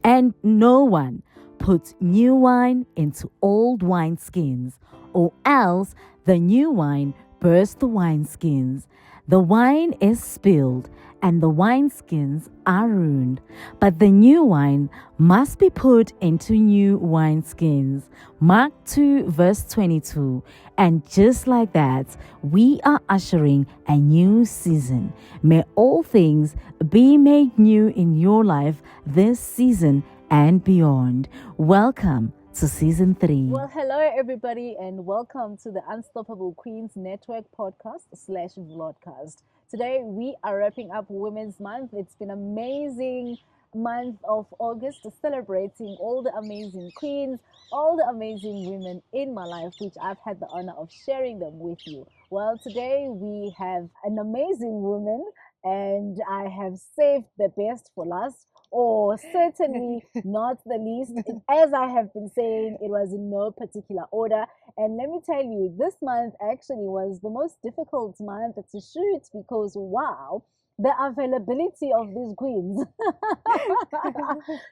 And no one puts new wine into old wineskins, or else the new wine bursts the wineskins. The wine is spilled and the wineskins are ruined, but the new wine must be put into new wineskins. Mark 2, verse 22. And just like that, we are ushering a new season. May all things be made new in your life this season and beyond. Welcome to season 3. Well, hello everybody, and welcome to the Unstoppable Queens Network podcast/vlogcast. Today we are wrapping up Women's Month. It's been an amazing month of August, celebrating all the amazing queens, all the amazing women in my life, which I've had the honor of sharing them with you. Well, today we have an amazing woman, and I have saved the best for last, or certainly not the least. As I have been saying, it was in no particular order. And let me tell you, this month actually was the most difficult month to shoot because, wow, the availability of these queens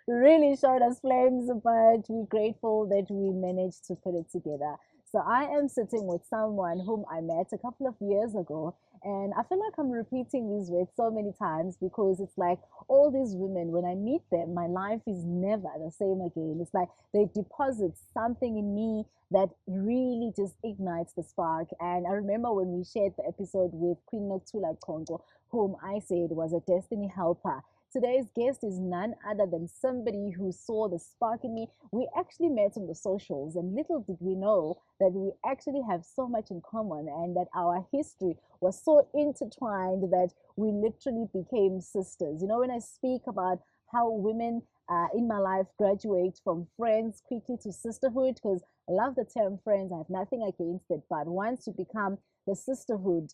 really showed us flames, but we're grateful that we managed to put it together. So I am sitting with someone whom I met a couple of years ago, and I feel like I'm repeating these words so many times because it's like all these women, when I meet them, my life is never the same again. It's like they deposit something in me that really just ignites the spark. And I remember when we shared the episode with Queen Lerato Selepe, whom I said was a destiny helper. Today's guest is none other than somebody who saw the spark in me. We actually met on the socials, and little did we know that we actually have so much in common and that our history was so intertwined that we literally became sisters. You know, when I speak about how women in my life graduate from friends quickly to sisterhood, because I love the term friends, I have nothing against it, but once you become the sisterhood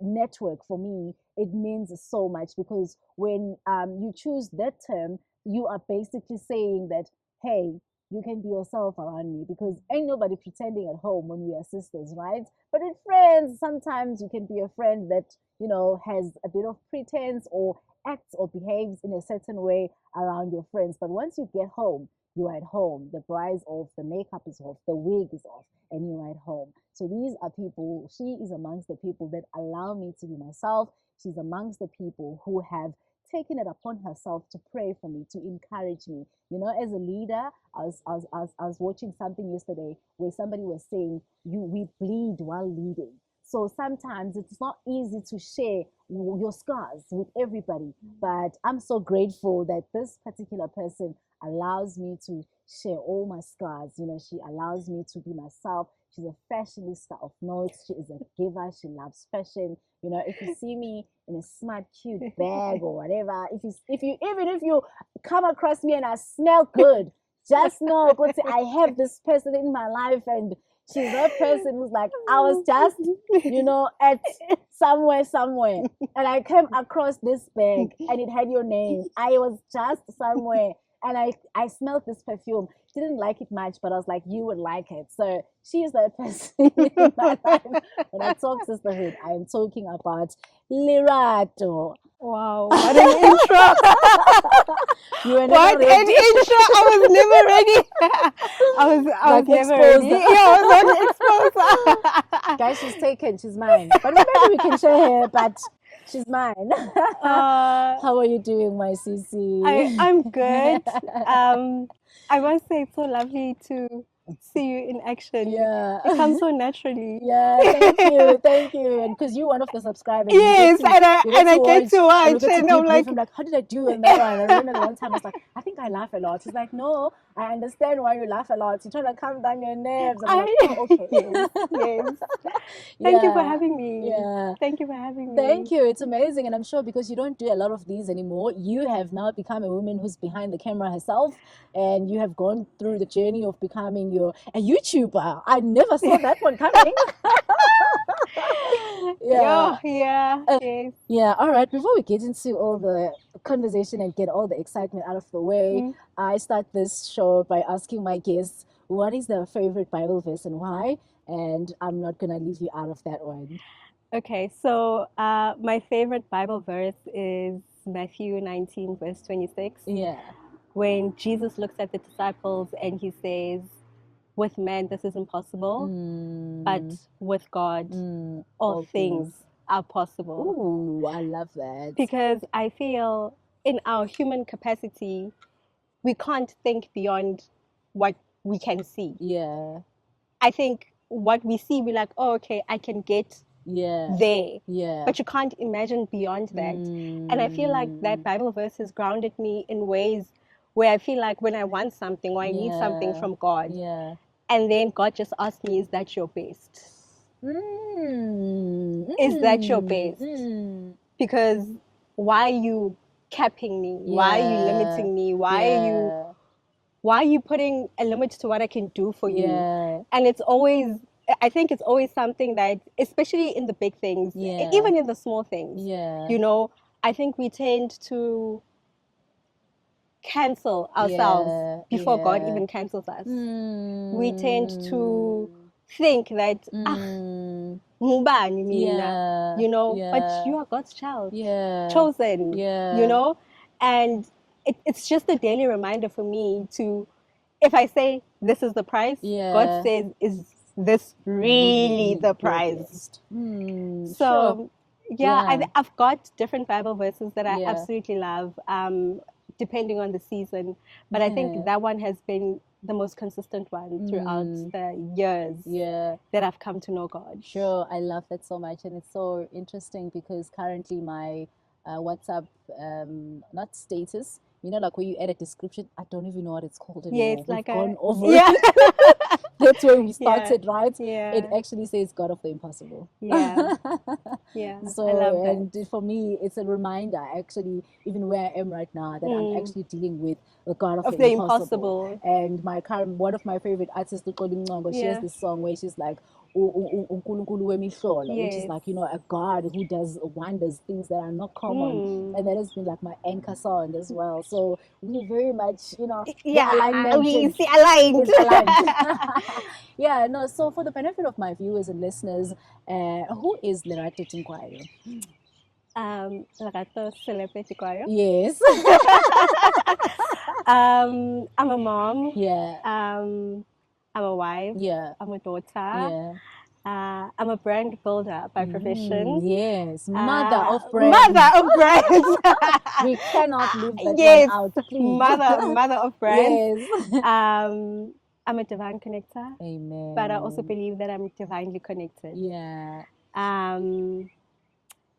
network, for me, it means so much because when you choose that term, you are basically saying that, hey, you can be yourself around me because ain't nobody pretending at home when we are sisters, right? But with friends, sometimes you can be a friend that, you know, has a bit of pretense or acts or behaves in a certain way around your friends. But once you get home, you're at home. The bride's off, the makeup is off, the wig is off, and you're at home. So these are people, she is amongst the people that allow me to be myself. She's amongst the people who have taken it upon herself to pray for me, to encourage me. You know, as a leader, I was watching something yesterday where somebody was saying, we bleed while leading. So sometimes it's not easy to share your scars with everybody, but I'm so grateful that this particular person allows me to share all my scars. You know, she allows me to be myself. She's a fashionista of notes. She is a giver. She loves fashion. You know, if you see me in a smart, cute bag or whatever, even if you come across me and I smell good, just know, but I have this person in my life, and she's that person who's like, I was just, you know, at somewhere, and I came across this bag and it had your name. I was just somewhere and I smelled this perfume. Didn't like it much, but I was like, you would like it. So she is that person in my life. When I talk sisterhood, I am talking about Lerato. Wow, what an intro! You were What never an ready. intro! I was never ready. I was Like never exposed. ready. Yeah, I was not exposed. Guys, she's taken. She's mine. But maybe we can share her, but she's mine. How are you doing, my CC? I'm good. I must say it's so lovely to see you in action. Yeah. It comes so naturally. Yeah, thank you. And because you're one of the subscribers, Yes, and I get to and we watch, get to and I'm debrief. like, I'm like, how did I do in that one? I remember the one time I was like, I think I laugh a lot. She's like, no, I understand why you laugh a lot. You're trying to calm down your nerves. I'm like, oh, okay. yes. Thank you for Yeah, having me. yeah. Thank you for having me. Thank you. It's amazing. And I'm sure because you don't do a lot of these anymore, you have now become a woman who's behind the camera herself, and you have gone through the journey of becoming a YouTuber. I never saw that one coming. Yeah. Yeah, yes. Yeah. All right. Before we get into all the conversation and get all the excitement out of the way, Mm. I start this show by asking my guests, what is their favorite Bible verse and why? And I'm not going to leave you out of that one. Okay, so my favorite Bible verse is Matthew 19, verse 26, Yeah. when Jesus looks at the disciples and he says, with man this is impossible, but with God all things are possible. Ooh, I love that. Because I feel in our human capacity, we can't think beyond what we can see. Yeah. I think what we see, we're like, oh, okay, I can get there. Yeah. But you can't imagine beyond that. And I feel like that Bible verse has grounded me in ways where I feel like when I want something or I need something from God, and then God just asks me, is that your best? Is that your best? Because why are you capping me? Why are you limiting me? Why are you putting a limit to what I can do for you? And it's always, I think it's always something that, especially in the big things, even in the small things, you know, I think we tend to cancel ourselves before God even cancels us. We tend to think that, ngubani mina, you know, but you are God's child, chosen, you know, and it's just a daily reminder for me to, if I say this is the price, God says, is this really the price? So, I've got different Bible verses that I absolutely love, depending on the season. But I think that one has been the most consistent one throughout the years that I've come to know God. Sure, I love that so much. And it's so interesting because currently my WhatsApp, not status, you know, like when you add a description, I don't even know what it's called anymore. Yeah, it's like gone a over it. That's where we started, right? Yeah. It actually says God of the impossible. Yeah. Yeah. So, I love that. and for me, it's a reminder, actually, even where I am right now, that I'm actually dealing with the God of the impossible. And my current, one of my favorite artists, she has this song where she's like, uNkulunkulu wemihlola, which is like, you know, a God who does wonders, things that are not common. And that has been like my anchor song as well. So we're very much, you know, the alignment we see aligned. is aligned. Yeah, no, so for the benefit of my viewers and listeners, who is Lerato Tikwayo? Lerato Selepe Tikwayo. Yes. I'm a mom. Yeah. I'm a wife. Yeah. I'm a daughter. Yeah. I'm a brand builder by profession. Yes, mother of brands. Mother of brands. We cannot leave that one out, please. Mother of brands. Yes. I'm a divine connector. Amen. But I also believe that I'm divinely connected. Yeah.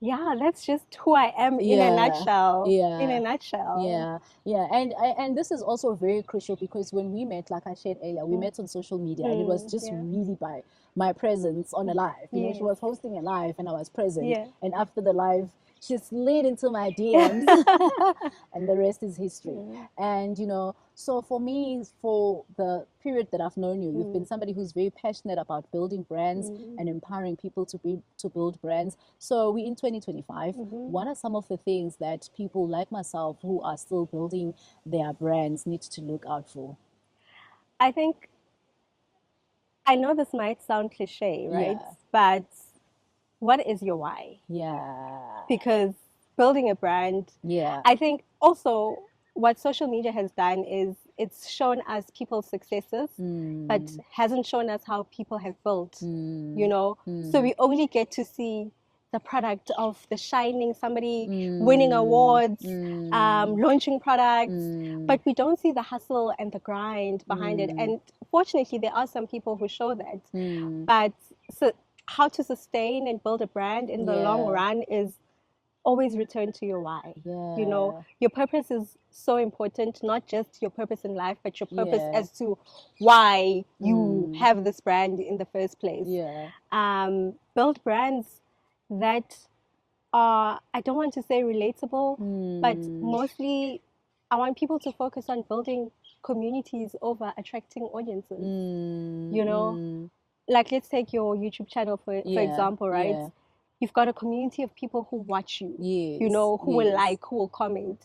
Yeah, that's just who I am in a nutshell. Yeah. In a nutshell. Yeah. Yeah. And this is also very crucial because when we met, like I shared earlier, we met on social media and it was just really by my presence on a live. You know, she was hosting a live and I was present. Yeah. And after the live, she slid into my DMs and the rest is history. And, you know, so for me, for the period that I've known you, you've been somebody who's very passionate about building brands and empowering people to build brands. So we in 2025, what are some of the things that people like myself who are still building their brands need to look out for? I think, I know this might sound cliche, right? Yeah. But what is your why? Yeah. Because building a brand, I think also what social media has done is it's shown us people's successes, but hasn't shown us how people have built, you know? So we only get to see the product of the shining, somebody winning awards, launching products, but we don't see the hustle and the grind behind it. And fortunately, there are some people who show that. But so how to sustain and build a brand in the long run is always return to your why. You know, your purpose is so important, not just your purpose in life, but your purpose as to why you have this brand in the first place. Build brands that are, I don't want to say relatable, but mostly I want people to focus on building communities over attracting audiences. You know, like let's take your YouTube channel for example, right? You've got a community of people who watch you, you know, who will like, who will comment.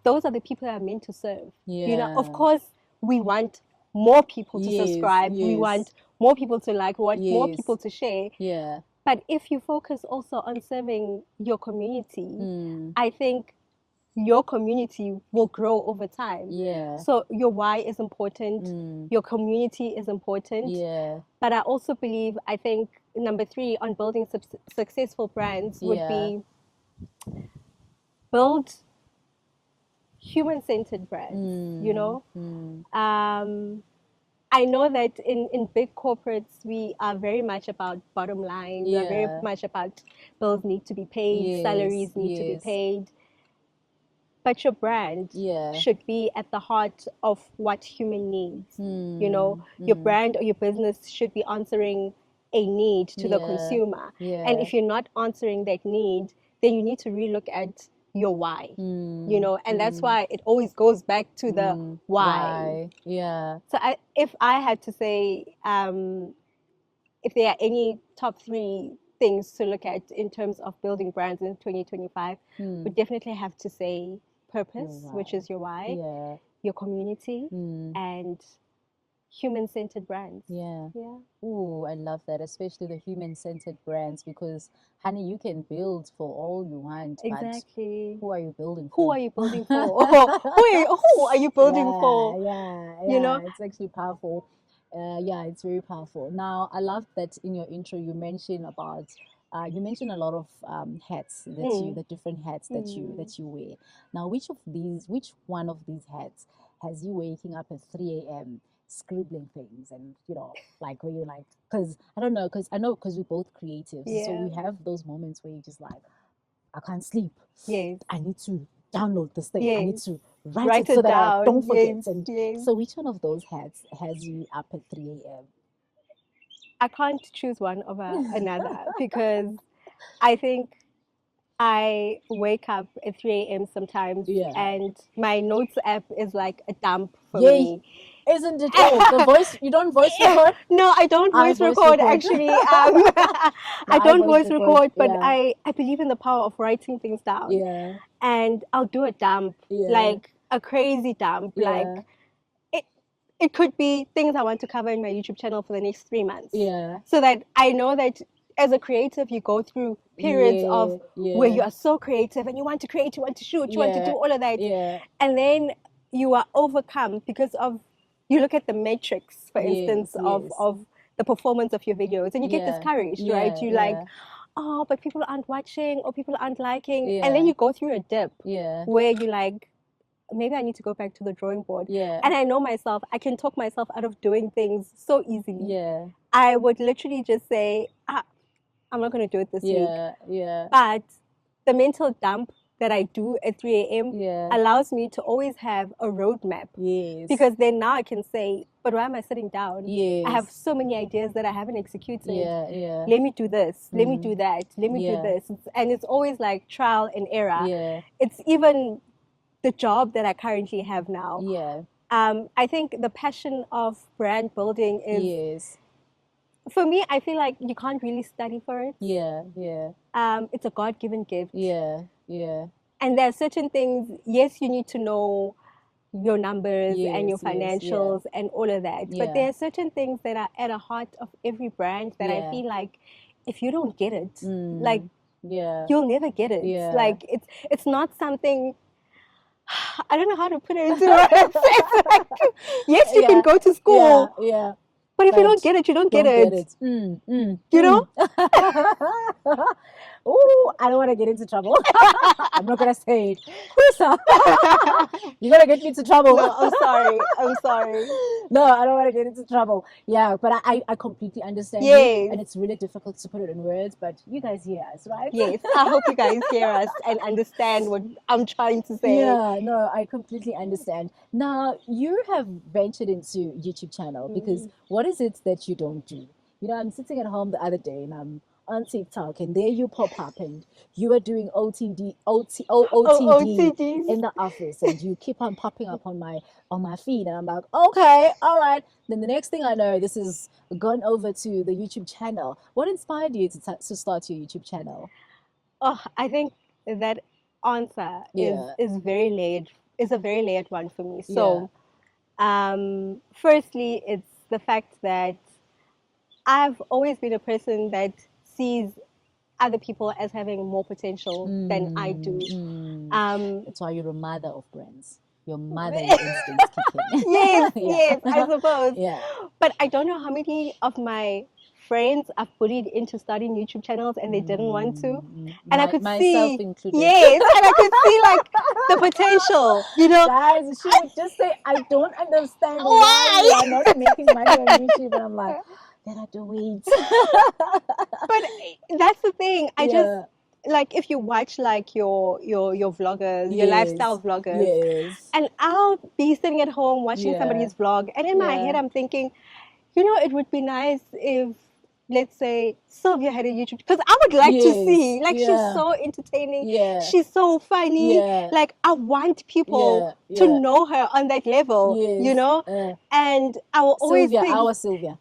Those are the people that are meant to serve. You know, of course, we want more people to subscribe. We want more people to like, we want more people to share. But if you focus also on serving your community, I think your community will grow over time. Yeah. So your why is important, your community is important. Yeah. But I also believe, I think, number 3 on building successful brands would be build human-centered brands, you know? I know that in big corporates, we are very much about bottom line. We are very much about bills need to be paid, salaries need to be paid. But your brand should be at the heart of what human needs. You know, your brand or your business should be answering a need to the consumer. And if you're not answering that need, then you need to relook at your why. You know, and that's why it always goes back to the why. Yeah. So if I had to say, if there are any top 3 things to look at in terms of building brands in 2025, we definitely have to say purpose, which is your why, your community, and human-centered brands. Yeah. Ooh, I love that, especially the human-centered brands, because honey, you can build for all you want, exactly. But who are you building for? Who are you building for? Who are you building for? Yeah, you know, it's actually powerful. Yeah, it's very powerful. Now, I love that in your intro you mentioned about you mentioned a lot of hats the different hats that you wear. Now, which one of these hats has you waking up at 3 a.m. scribbling things and like where you're like, because I don't know, because I know because we're both creatives, so we have those moments where you're just like, I can't sleep. Yes. I need to download this thing. Yes. I need to write it so that I don't forget. And so which one of those hats has you up at 3 a.m.? I can't choose one over another because I think I wake up at 3 a.m. sometimes and my notes app is like a dump for me. Isn't it? Oh, the voice, you don't voice record? No, I don't voice record actually. I don't voice record, but I believe in the power of writing things down. Yeah. And I'll do a dump, like a crazy dump. Like it could be things I want to cover in my YouTube channel for the next 3 months. Yeah. So that I know that as a creative, you go through periods of where you are so creative and you want to create, you want to shoot, you want to do all of that. Yeah. And then you are overcome because of, you look at the metrics, for instance, of the performance of your videos and you get discouraged, right? You like, oh, but people aren't watching or people aren't liking. And then you go through a dip where you like, maybe I need to go back to the drawing board. And I know myself, I can talk myself out of doing things so easily. I would literally just say, I'm not going to do it this week. But the mental dump that I do at 3 a.m. allows me to always have a roadmap. Because then now I can say, but why am I sitting down? I have so many ideas that I haven't executed. Let me do this. Let me do that. Let me do this. And it's always like trial and error. It's even the job that I currently have now. I think the passion of brand building is, for me, I feel like you can't really study for it. It's a God-given gift. And there are certain things, yes, you need to know your numbers and your financials and all of that. But there are certain things that are at the heart of every brand that I feel like if you don't get it, like you'll never get it. Like it's not something, I don't know how to put it into words. Like, yes, you can go to school. But if you don't get it, you don't get it. You know? Oh, I don't want to get into trouble. I'm not going to say it. You're going to get me into trouble. No, I'm sorry. I'm sorry. No, I don't want to get into trouble. Yeah, but I completely understand you. And it's really difficult to put it in words, but you guys hear us, right? Yes, I hope you guys hear us and understand what I'm trying to say. Yeah, no, I completely understand. Now, you have ventured into YouTube channel because what is it that you don't do? You know, I'm sitting at home the other day and I'm on TikTok and there you pop up and you are doing OTD in the office and you keep on popping up on my feed and I'm like, okay, all right. Then the next thing I know, this is gone over to the YouTube channel. What inspired you to start your YouTube channel? Oh, I think that answer is very layered. Is a very layered one for me. So, firstly, it's the fact that I've always been a person that sees other people as having more potential than I do. That's why you're a mother of brands. Your motherly instincts kick in. Yes, yes, I suppose. Yeah. But I don't know how many of my friends I've bullied into starting YouTube channels and they didn't want to. And I could myself see, included. yes, and I could see like the potential, you know. Guys, she would just say, I don't understand why you are not making money on YouTube. And I'm like, let her do it. But that's the thing. I just, like, if you watch like your vloggers, your lifestyle vloggers, and I'll be sitting at home watching somebody's vlog, and in my head I'm thinking, you know, it would be nice if, let's say, Sylvia had a YouTube, because I would like to see, like, she's so entertaining, she's so funny, like, I want people to know her on that level, you know, and I will always Sylvia, think, our Sylvia.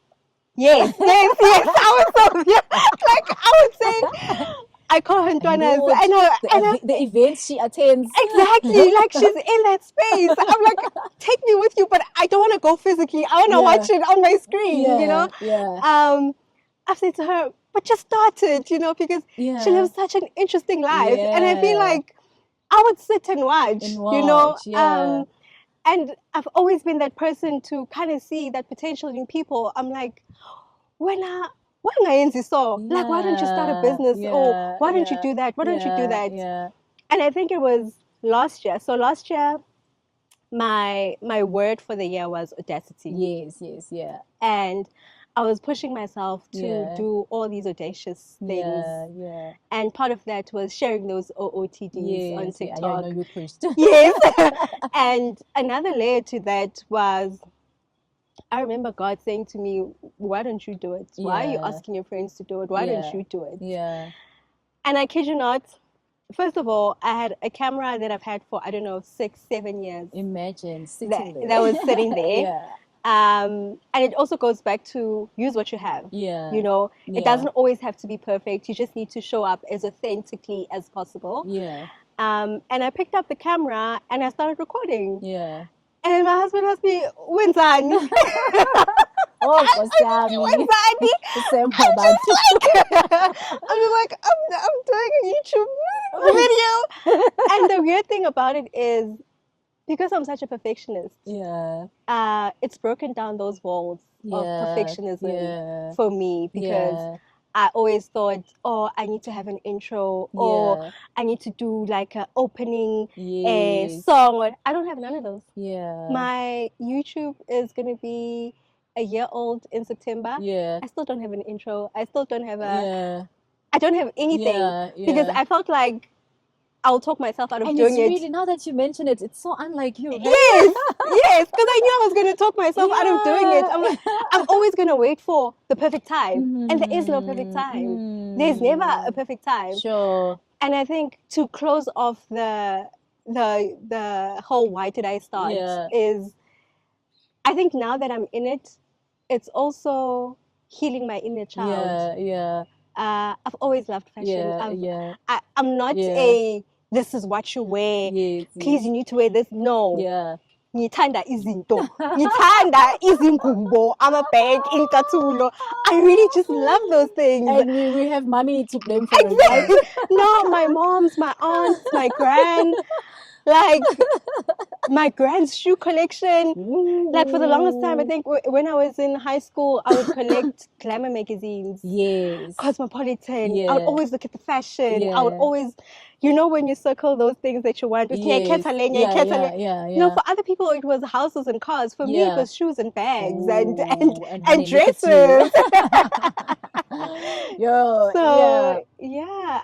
Yes, our Sylvia. Like, I would say, I call her Ntwanas. The events she attends. Exactly, like she's in that space. I'm like, take me with you, but I don't want to go physically. I want to watch it on my screen, you know? I've said to her, but just start it, you know, because she lives such an interesting life. And I feel like I would sit and watch, you know? And I've always been that person to kind of see that potential in people. I'm like, why not so? Like, why don't you start a business? Or why don't you do that? Why don't you do that? And I think it was last year. So last year, my word for the year was audacity. Yes, And I was pushing myself to do all these audacious things. And part of that was sharing those OOTDs on TikTok. I know you pushed. Yes. And another layer to that was, I remember God saying to me, why don't you do it? Why are you asking your friends to do it? Why don't you do it? And I kid you not, first of all, I had a camera that I've had for, I don't know, 6-7 years. Imagine sitting there. That was sitting there. And it also goes back to use what you have. You know, it doesn't always have to be perfect. You just need to show up as authentically as possible. And I picked up the camera and I started recording. And my husband asked me, wenzani? Oh, wenzani? I'm just like, I'm doing a YouTube video. And the weird thing about it is, because I'm such a perfectionist, it's broken down those walls of perfectionism for me, because I always thought, oh, I need to have an intro, or I need to do like an opening song. I don't have none of those. My YouTube is going to be a year old in September. I still don't have an intro. I still don't have I don't have anything, because I felt like I'll talk myself out of doing it. And really, now that you mention it, it's so unlike you. Right? Yes, because I knew I was going to talk myself out of doing it. I'm like, I'm always going to wait for the perfect time. And there is no perfect time. There's never a perfect time. Sure. And I think to close off the whole why did I start is, I think now that I'm in it, it's also healing my inner child. I've always loved fashion. I'm not a, this is what you wear, please you need to wear this. No. Ngithanda izinto. Ngithanda izingubo. I'm a bag in Katulo. I really just love those things. And we have mommy to blame for it. Right? No, my moms, my aunts, my grand. Like, my grand's shoe collection. Like, for the longest time, I think when I was in high school, I would collect glamour magazines. Cosmopolitan. I would always look at the fashion. I would always, you know, when you circle those things that you want. You know, for other people, it was houses and cars. For me, it was shoes and bags and dresses.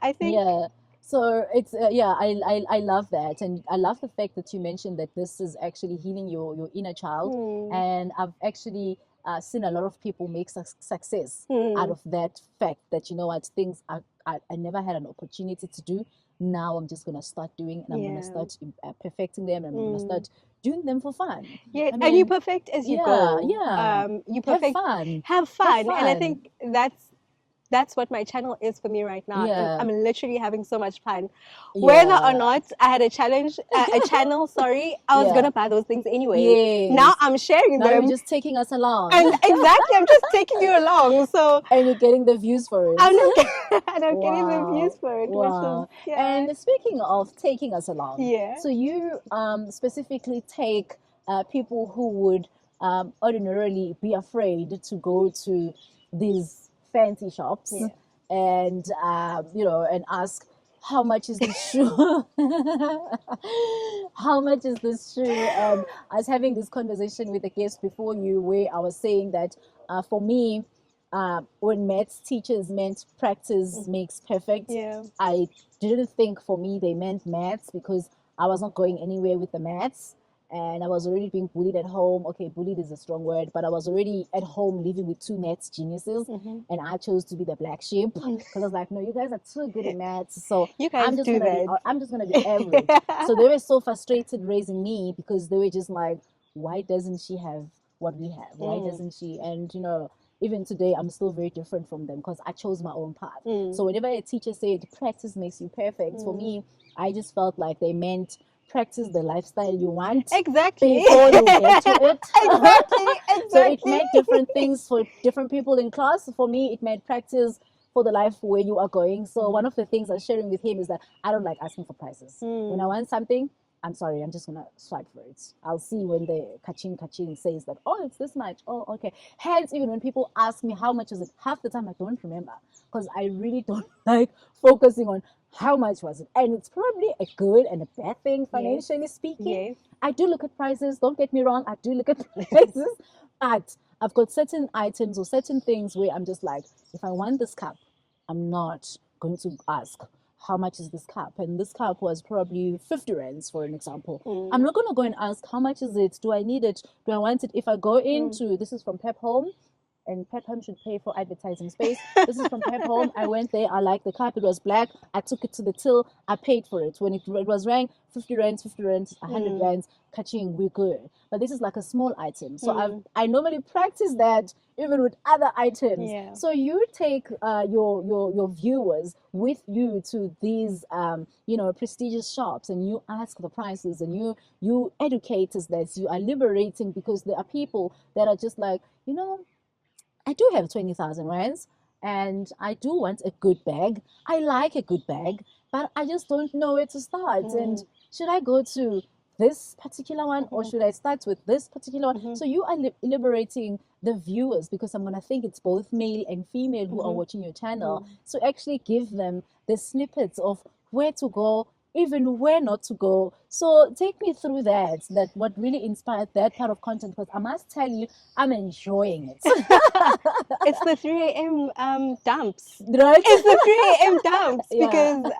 I think... So it's I love that, and I love the fact that you mentioned that this is actually healing your inner child, and I've actually seen a lot of people make success out of that fact that, you know what, things I never had an opportunity to do. Now I'm just gonna start doing, and I'm gonna start perfecting them, and I'm gonna start doing them for fun. And you perfect as you go. You perfect, have fun, and I think that's that's what my channel is for me right now. Yeah. I'm literally having so much fun. Yeah. Whether or not I had a challenge, a channel, sorry, I was going to buy those things anyway. Yes. Now I'm sharing now them. You're just taking us along. And exactly, I'm just taking you along. So and you're getting the views for it. I'm getting the views for it. Wow. Which is, yeah. And speaking of taking us along, Yeah. so you specifically take people who would ordinarily be afraid to go to these fancy shops and and ask, how much is this shoe? How much is this shoe? And I was having this conversation with a guest before you where I was saying that for me, when maths teachers meant practice makes perfect, I didn't think for me they meant maths because I was not going anywhere with the maths. And I was already being bullied at home. Okay, bullied is a strong word, but I was already at home living with two maths geniuses, and I chose to be the black sheep because I was like, no, you guys are too good at maths, so I'm just gonna be average. So they were so frustrated raising me because they were just like, why doesn't she have what we have? Why doesn't she? And even today, I'm still very different from them because I chose my own path. So whenever a teacher said practice makes you perfect, for me, I just felt like they meant practice the lifestyle you want before you get to it. Exactly. So it meant different things for different people in class. For me, it meant practice for the life where you are going. So one of the things I was sharing with him is that I don't like asking for prices. When I want something, I'm sorry, I'm just gonna swipe for it. I'll see when the kaching says that, oh, it's this much. Oh, okay. Hence, even when people ask me how much is it, half the time I don't remember because I really don't like focusing on how much was it. And it's probably a good and a bad thing financially speaking. I do look at prices. Don't get me wrong. I do look at prices, but I've got certain items or certain things where I'm just like, if I want this cup, I'm not going to ask how much is this cup, and this cup was probably 50 rands for an example. I'm not going to go and ask how much is it, do I need it, do I want it. If I go into this is from Pep Home, and Pep Home should pay for advertising space. This is from Pep Home. I went there. I liked the cup. It was black. I took it to the till. I paid for it. When it was rang, 50 rands, 100 rands, kaching, we're good. But this is like a small item. So I normally practice that even with other items. So you take your viewers with you to these prestigious shops, and you ask the prices, and you educate us that you are liberating, because there are people that are just like, I do have 20,000 rands and I do want a good bag. I like a good bag, but I just don't know where to start. And should I go to this particular one or should I start with this particular one? So you are liberating the viewers, because I'm going to think it's both male and female who are watching your channel. So actually give them the snippets of where to go, even where not to go. So take me through that what really inspired that part of content, because I must tell you, I'm enjoying it. It's the 3 a.m. Dumps. Right? It's the 3 a.m. dumps because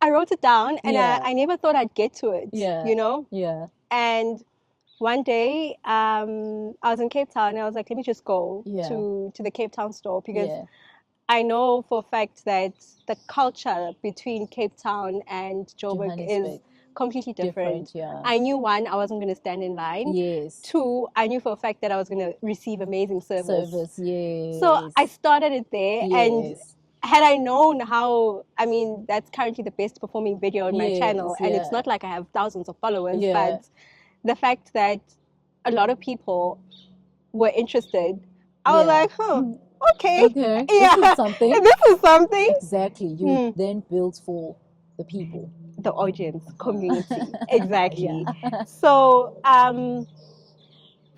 I wrote it down and I never thought I'd get to it, Yeah. And one day I was in Cape Town and I was like, let me just go to the Cape Town store, because I know for a fact that the culture between Cape Town and Joburg is completely different. I knew, one, I wasn't going to stand in line. Two, I knew for a fact that I was going to receive amazing service. So I started it there, and had I known how, that's currently the best performing video on my channel, and it's not like I have thousands of followers, but the fact that a lot of people were interested, I was like, okay. This is something. This is something. Exactly. You then build for the people. The audience, community. Exactly. So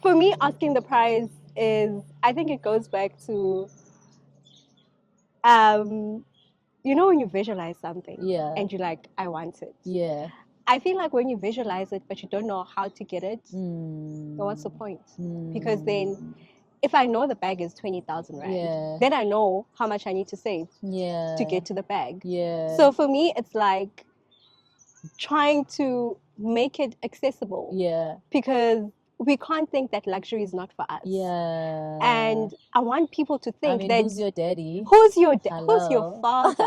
for me, asking the price is, I think it goes back to, when you visualize something and you're like, I want it. I feel like when you visualize it, but you don't know how to get it, then what's the point? Because then, if I know the bag is 20,000 rand, then I know how much I need to save to get to the bag. So for me, it's like trying to make it accessible. Because we can't think that luxury is not for us. And I want people to think that, who's your daddy? Who's your father?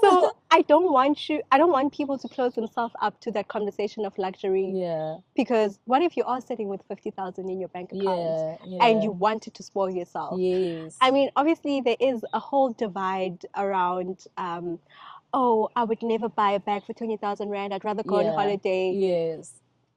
So I don't want people to close themselves up to that conversation of luxury. Yeah. Because what if you are sitting with 50,000 in your bank account Yeah. and you wanted to spoil yourself? Yes. I mean, obviously there is a whole divide around, oh, I would never buy a bag for 20,000 rand. I'd rather go on holiday. Yes.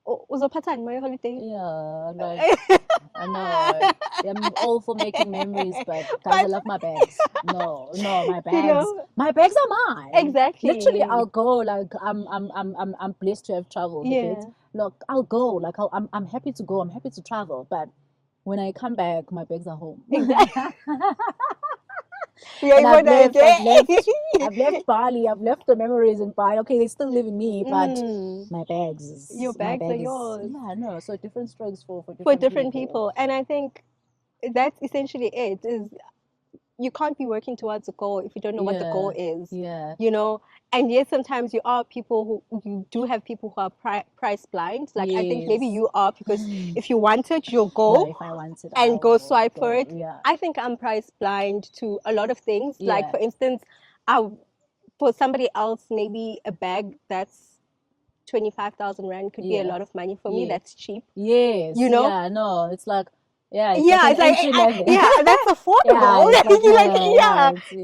Uzophatha my holiday? Yeah, like I know. I'm all for making memories, but guys, I love my bags. No, my bags. My bags are mine. Exactly. Literally, I'll go. Like I'm blessed to have traveled a bit. Look, I'll go. Like I'm happy to go. I'm happy to travel. But when I come back, my bags are home. Exactly. And I've left Bali. I've left the memories in Bali. Okay, they still live in me, but my bags. Your bags are yours. Yeah, no. So different strokes for different people. And I think that's essentially it. Is you can't be working towards a goal if you don't know what the goal is. Yeah. You know, and yes, sometimes you do have people who are price blind. Like I think maybe you are, because if you want it, you'll go. No, if I want it, and go swipe for it. Yeah. I think I'm price blind to a lot of things. Like for instance, for somebody else, maybe a bag that's 25,000 rand could be a lot of money. For me, that's cheap. Yes. You know? Yeah, no, it's like, it's that's affordable.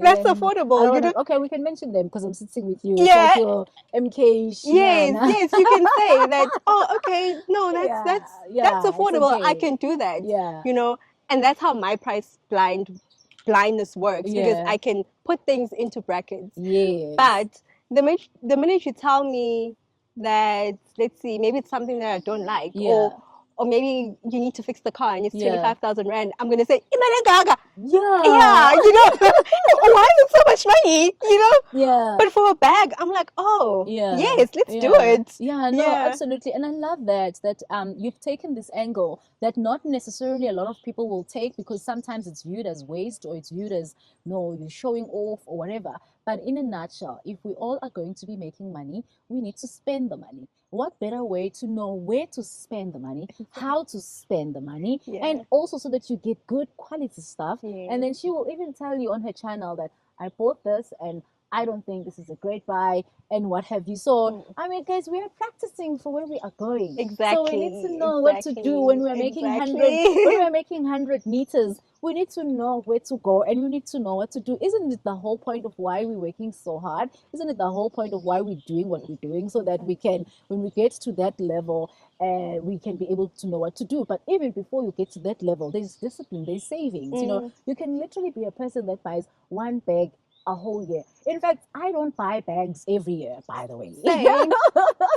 That's affordable. Okay, we can mention them because I'm sitting with you. Yeah. It's like your MK. Yes, you can say that. Oh, okay, no, that's affordable. Okay. I can do that. Yeah. You know, and that's how my blindness works, because I can put things into brackets. Yes. But the minute you tell me that, let's see, maybe it's something that I don't like, or maybe you need to fix the car and it's 25,000 rand, I'm gonna say, Imane Gaga. Yeah, you know, why is it so much money? You know? Yeah. But for a bag, I'm like, oh, yes, let's do it. Yeah, no, absolutely. And I love that you've taken this angle that not necessarily a lot of people will take, because sometimes it's viewed as waste, or it's viewed as, no, you're showing off or whatever. But in a nutshell, if we all are going to be making money, we need to spend the money. What better way to know where to spend the money, how to spend the money, and also so that you get good quality stuff. And then she will even tell you on her channel that I bought this and I don't think this is a great buy, and what have you. So, I mean, guys, we are practicing for where we are going. Exactly. So we need to know what to do when we're making 100 meters. We need to know where to go, and we need to know what to do. Isn't it the whole point of why we're working so hard? Isn't it the whole point of why we're doing what we're doing, so that we can, when we get to that level, we can be able to know what to do. But even before you get to that level, there's discipline, there's savings. You know, you can literally be a person that buys one bag a whole year. In fact, I don't buy bags every year, by the way.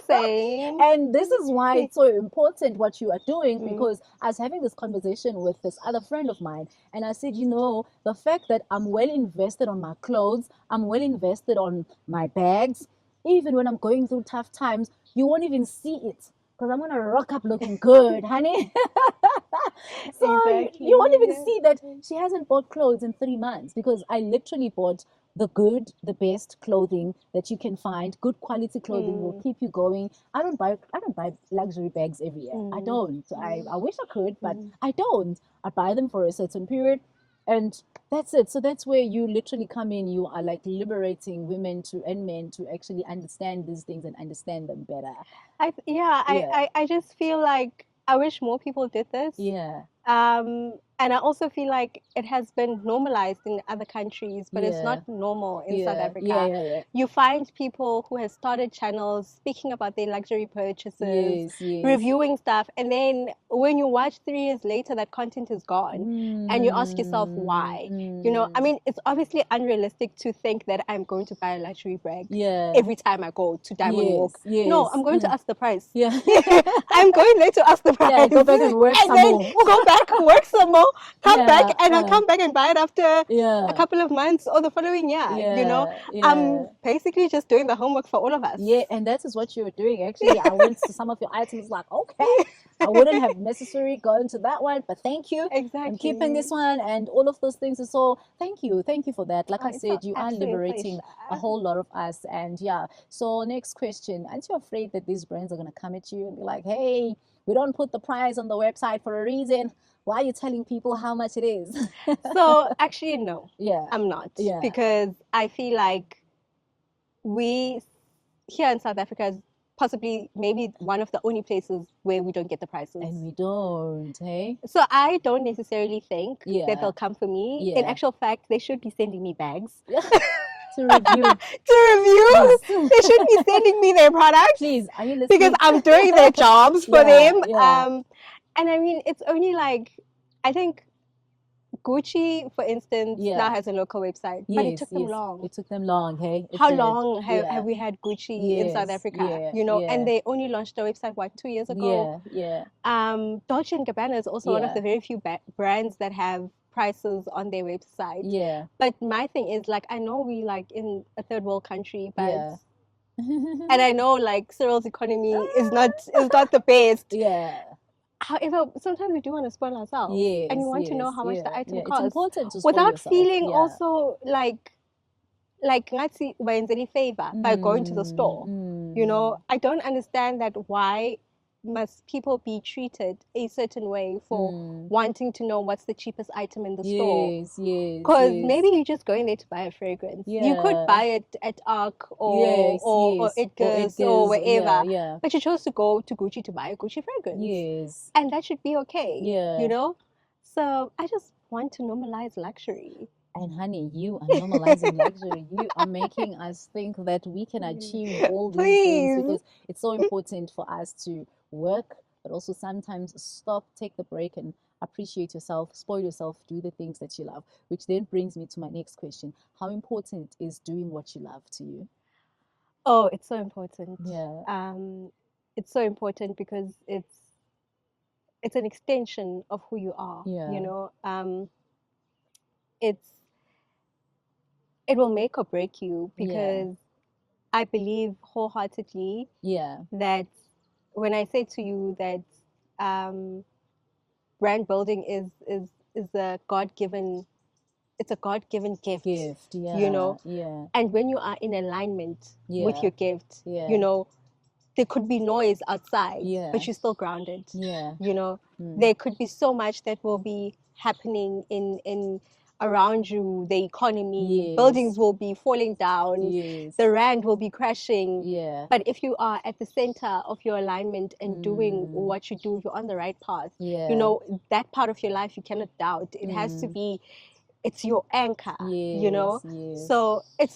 Same. And this is why it's so important what you are doing, because I was having this conversation with this other friend of mine, and I said, you know, the fact that I'm well invested on my clothes, I'm well invested on my bags, even when I'm going through tough times, you won't even see it, because I'm gonna rock up looking good, honey. So you won't even see that she hasn't bought clothes in 3 months, because I literally bought the best clothing that you can find. Good quality clothing will keep you going. I don't buy luxury bags every year. I don't. I wish I could, but I don't. I buy them for a certain period, and that's it. So that's where you literally come in. You are like liberating women and men to actually understand these things and understand them better. I just feel like I wish more people did this. And I also feel like it has been normalized in other countries, but it's not normal in South Africa. You find people who have started channels speaking about their luxury purchases, reviewing stuff, and then when you watch 3 years later, that content is gone, and you ask yourself why. You know, I mean, it's obviously unrealistic to think that I'm going to buy a luxury bag every time I go to Diamond Walk. No, I'm going to ask the price. I'm going there to ask the price. Go back and work some more. Go back and work some more. Come back, and I'll come back and buy it after a couple of months or the following year. You know, I'm basically just doing the homework for all of us. Yeah, and that is what you were doing. Actually, I went to some of your items like, okay, I wouldn't have necessarily gone to that one, but thank you. Exactly. I'm keeping this one and all of those things. So thank you for that. Like I said, you are liberating a whole lot of us. And so next question, aren't you afraid that these brands are going to come at you and be like, hey, we don't put the price on the website for a reason? Why are you telling people how much it is? So actually, no. I'm not. Because I feel like we here in South Africa is possibly maybe one of the only places where we don't get the prices. And we don't, hey? So I don't necessarily think Yeah. that they'll come for me. Yeah. In actual fact, they should be sending me bags. To review. To review. Yes. They should be sending me their products. Please, are you listening? Because I'm doing their jobs for Yeah, them. yeah. And I mean, it's only like, I think Gucci, for instance, Yeah. now has a local website. But it took them long. It took them long, hey? How long have we had Gucci in South Africa? Yeah, You know, yeah. and they only launched their website, what, 2 years ago? Yeah. Dolce & Gabbana is also one of Yeah. the very few brands that have prices on their website. Yeah. But my thing is, like, I know we like in a third world country, but Yeah. and I know like Cyril's economy is not the best. Yeah. However, sometimes we do want to spoil ourselves, Yes, and we want to know yes, how much yeah, the item yeah. It's costs important to spoil without yourself. feeling Yeah. also like ngathi wenzeni favor by going to the store. You know, I don't understand that why must people be treated a certain way for wanting to know what's the cheapest item in the store. Yes. Because maybe you're just going there to buy a fragrance. Yeah. You could buy it at Arc or Edgar's or wherever. Yeah. But you chose to go to Gucci to buy a Gucci fragrance. Yes. And that should be okay. Yeah. You know? So I just want to normalize luxury. And honey, you are normalizing luxury. You are making us think that we can achieve all these things, because it's so important for us to work, but also sometimes stop, take the break, and appreciate yourself, spoil yourself, do the things that you love. Which then brings me to my next question. How important is doing what you love to you? Oh, it's so important. Yeah. It's so important because it's an extension of who you are. Yeah. You know, it will make or break you, because I believe wholeheartedly that when I say to you that brand building is a God-given, it's a God-given gift. You know, and when you are in alignment with your gift, you know, there could be noise outside, but you're still grounded. You know, there could be so much that will be happening in around you, the economy, buildings will be falling down, the rand will be crashing. But if you are at the center of your alignment and doing what you do, you're on the right path. You know, that part of your life you cannot doubt. It has to be, it's your anchor, you know. So it's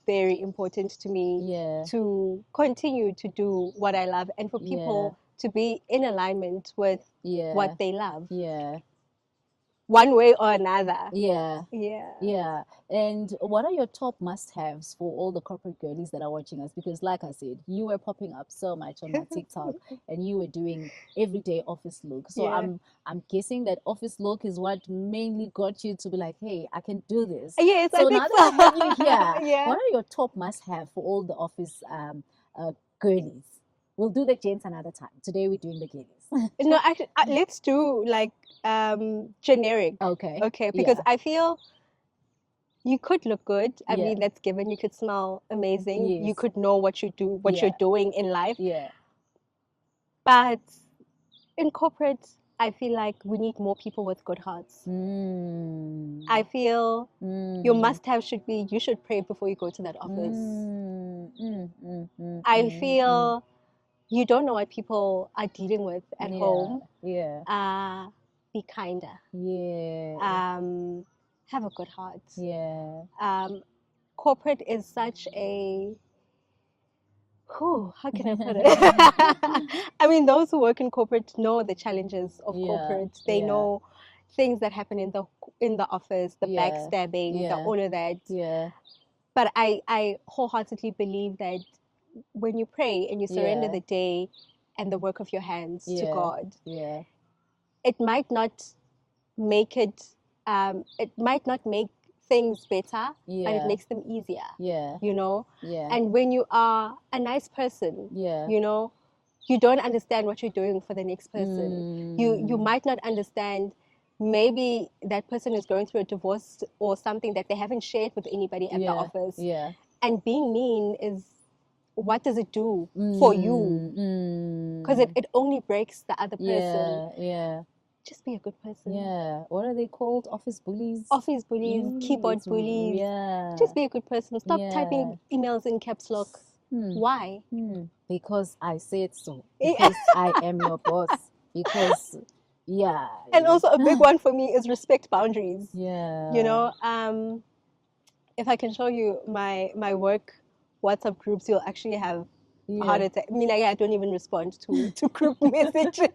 very important to me to continue to do what I love, and for people to be in alignment with what they love. One way or another. And what are your top must-haves for all the corporate girlies that are watching us? Because like I said, you were popping up so much on my TikTok and you were doing everyday office look. So I'm guessing that office look is what mainly got you to be like, hey, I can do this. Yes, so I think now that I have you here, Yeah. what are your top must-have for all the office girlies? We'll do the gents another time. Today we're doing the girlies. No, actually, let's do like generic. Okay. Because I feel you could look good. I mean, that's given. You could smell amazing. You could know what you do, what you're doing in life. But in corporate, I feel like we need more people with good hearts. I feel your must-have should be, you should pray before you go to that office. I feel you don't know what people are dealing with at home. Be kinder. Have a good heart. Corporate is such a, how can I put it? I mean, those who work in corporate know the challenges of corporate. They know things that happen in the office, the backstabbing, the all of that. But I wholeheartedly believe that when you pray and you surrender the day and the work of your hands to God, it might not make it might not make things better, but it makes them easier. You know? And when you are a nice person, you know, you don't understand what you're doing for the next person. You might not understand, maybe that person is going through a divorce or something that they haven't shared with anybody at the office. And being mean is, what does it do for you? Because it only breaks the other person. just be a good person. Yeah. What are they called? Office bullies? Office bullies, keyboard bullies. Yeah. Just be a good person. Stop Yeah. typing emails in caps lock. Why? Because I said so. Because I am your boss. Because, yeah. And also a big one for me is respect boundaries. Yeah. You know, if I can show you my work WhatsApp groups, you'll actually have a heart attack. I mean, I don't even respond to group messages.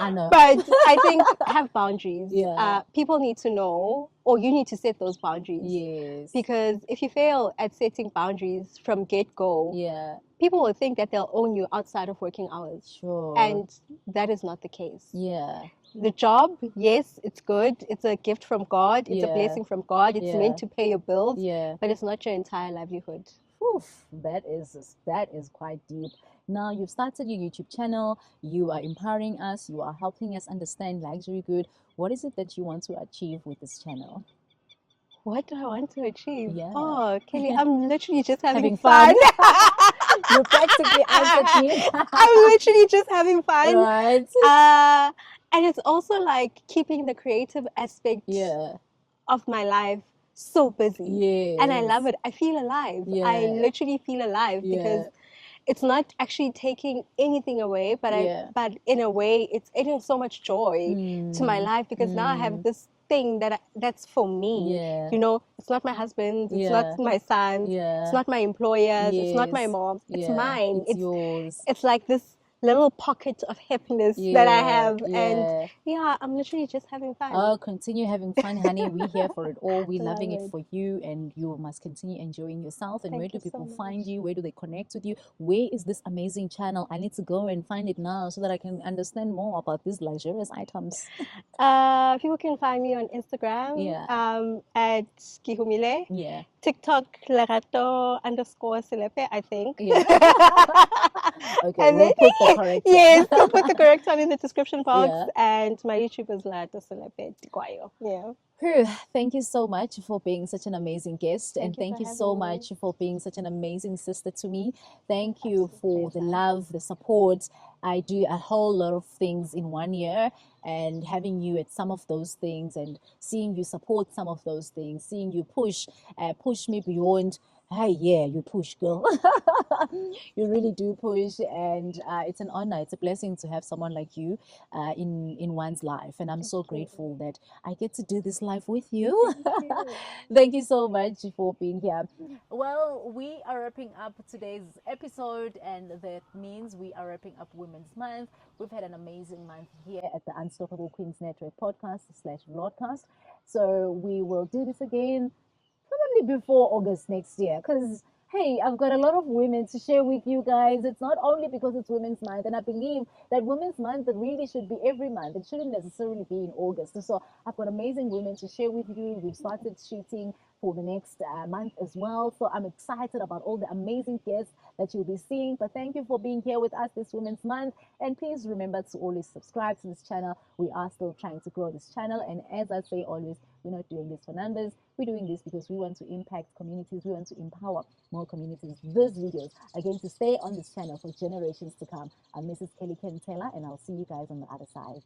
I know. But I think have boundaries. Yeah. People need to know, or you need to set those boundaries. Yes. Because if you fail at setting boundaries from get-go, Yeah. people will think that they'll own you outside of working hours. Sure. And that is not the case. Yeah. The job, yes, it's good. It's a gift from God. It's a Yeah. blessing from God. It's Yeah. meant to pay your bills. Yeah. But it's not your entire livelihood. Oof, that is quite deep. Now you've started your YouTube channel, you are empowering us, you are helping us understand luxury good. What is it that you want to achieve with this channel? What do I want to achieve? Yeah. Oh, Kelly, I'm literally just having fun. fun. You practically answered me. I'm literally just having fun. Right. And it's also like keeping the creative aspect of my life so busy. Yes. And I love it. I feel alive. Yeah. I literally feel alive because it's not actually taking anything away, but but in a way it's adding so much joy to my life because now I have this thing that's for me. Yeah. You know, it's not my husband, it's not my son, it's not my employers, it's not my mom, it's mine. It's yours. It's like this little pocket of happiness that I have, and I'm literally just having fun. Oh, continue having fun, honey. We're here for it all. We're loving it for you, and you must continue enjoying yourself. And where do people find you? Where do they connect with you? Where is this amazing channel? I need to go and find it now so that I can understand more about these luxurious items. People can find me on Instagram at Kihumile. Yeah. TikTok Lerato _Selepe, I think. Yeah. Okay, we'll put the correct one. Yes, we'll put the correct one in the description box. And my YouTube is Lerato Selepe Tikwayo. Yeah. Thank you so much for being such an amazing guest, and thank you so much for being such an amazing sister to me. Thank you for the love, the support. I do a whole lot of things in 1 year, and having you at some of those things and seeing you support some of those things, seeing you push me beyond. Hey, yeah, you push, girl. You really do push, and it's an honor, it's a blessing to have someone like you in one's life, and I'm so grateful that I get to do this live with you. Thank you so much for being here. Well, we are wrapping up today's episode, and that means we are wrapping up Women's Month. We've had an amazing month here at the Unstoppable Queens Network podcast / broadcast. So we will do this again probably before August next year, because hey, I've got a lot of women to share with you guys. It's not only because it's Women's Month, and I believe that Women's Month really should be every month. It shouldn't necessarily be in August. So I've got amazing women to share with you. We've started shooting for the next month as well. So I'm excited about all the amazing guests that you'll be seeing. But thank you for being here with us this Women's Month. And please remember to always subscribe to this channel. We are still trying to grow this channel. And as I say always, we're not doing this for numbers. We're doing this because we want to impact communities. We want to empower more communities. These videos are going to stay on this channel for generations to come. I'm Mrs. Kelly Kentela, and I'll see you guys on the other side.